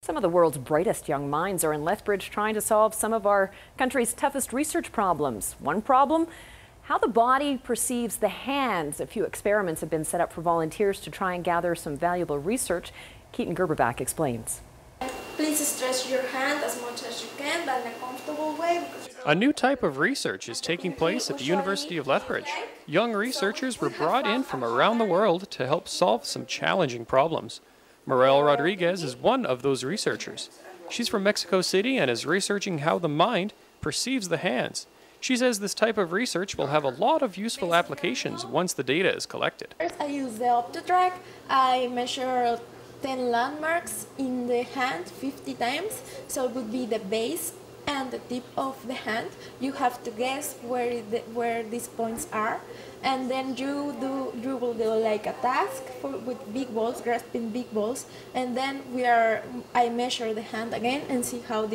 Some of the world's brightest young minds are in Lethbridge trying to solve some of our country's toughest research problems. One problem, how the body perceives the hands. A few experiments have been set up for volunteers to try and gather some valuable research. Keaton Gerberbach explains. Please stretch your hand as much as you can, but in a comfortable way. A new type of research is taking place at the University of Lethbridge. Young researchers were brought in from around the world to help solve some challenging problems. Morel Rodriguez is one of those researchers. She's from Mexico City and is researching how the mind perceives the hands. She says this type of research will have a lot of useful applications once the data is collected. First, I use the OptoTrack. I measure 10 landmarks in the hand 50 times. So it would be the base and the tip of the hand. You have to guess where these points are, and then you will do like a task with big balls, grasping big balls, and then I measure the hand again and see how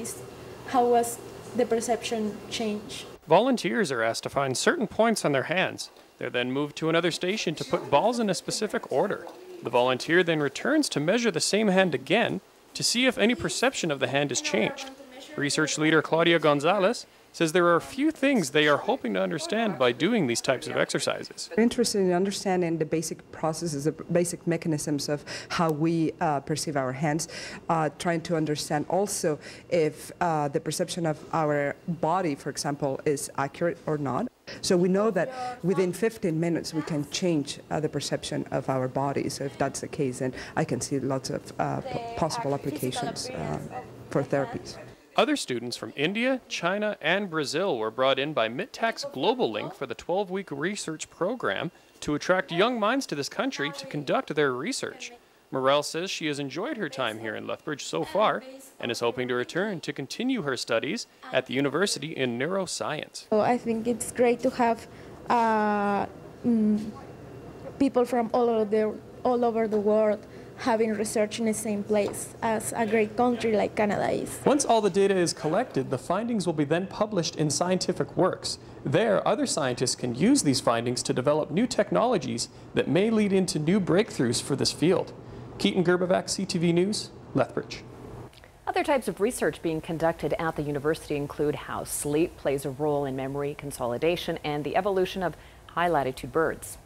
was the perception change. Volunteers are asked to find certain points on their hands. They're then moved to another station to put balls in a specific order. The volunteer then returns to measure the same hand again to see if any perception of the hand is changed. Research leader Claudia Gonzalez says there are a few things they are hoping to understand by doing these types of exercises. We're interested in understanding the basic processes, the basic mechanisms of how we perceive our hands, trying to understand also if the perception of our body, for example, is accurate or not. So we know that within 15 minutes we can change the perception of our body. So if that's the case, then I can see lots of possible applications for therapies. Other students from India, China, and Brazil were brought in by Mitacs Global Link for the 12-week research program to attract young minds to this country to conduct their research. Morel says she has enjoyed her time here in Lethbridge so far and is hoping to return to continue her studies at the university in neuroscience. So I think it's great to have people from all over the world having research in the same place as a great country like Canada is. Once all the data is collected, the findings will be then published in scientific works. There, other scientists can use these findings to develop new technologies that may lead into new breakthroughs for this field. Keaton Gerberbach, CTV News, Lethbridge. Other types of research being conducted at the university include how sleep plays a role in memory consolidation and the evolution of high-latitude birds.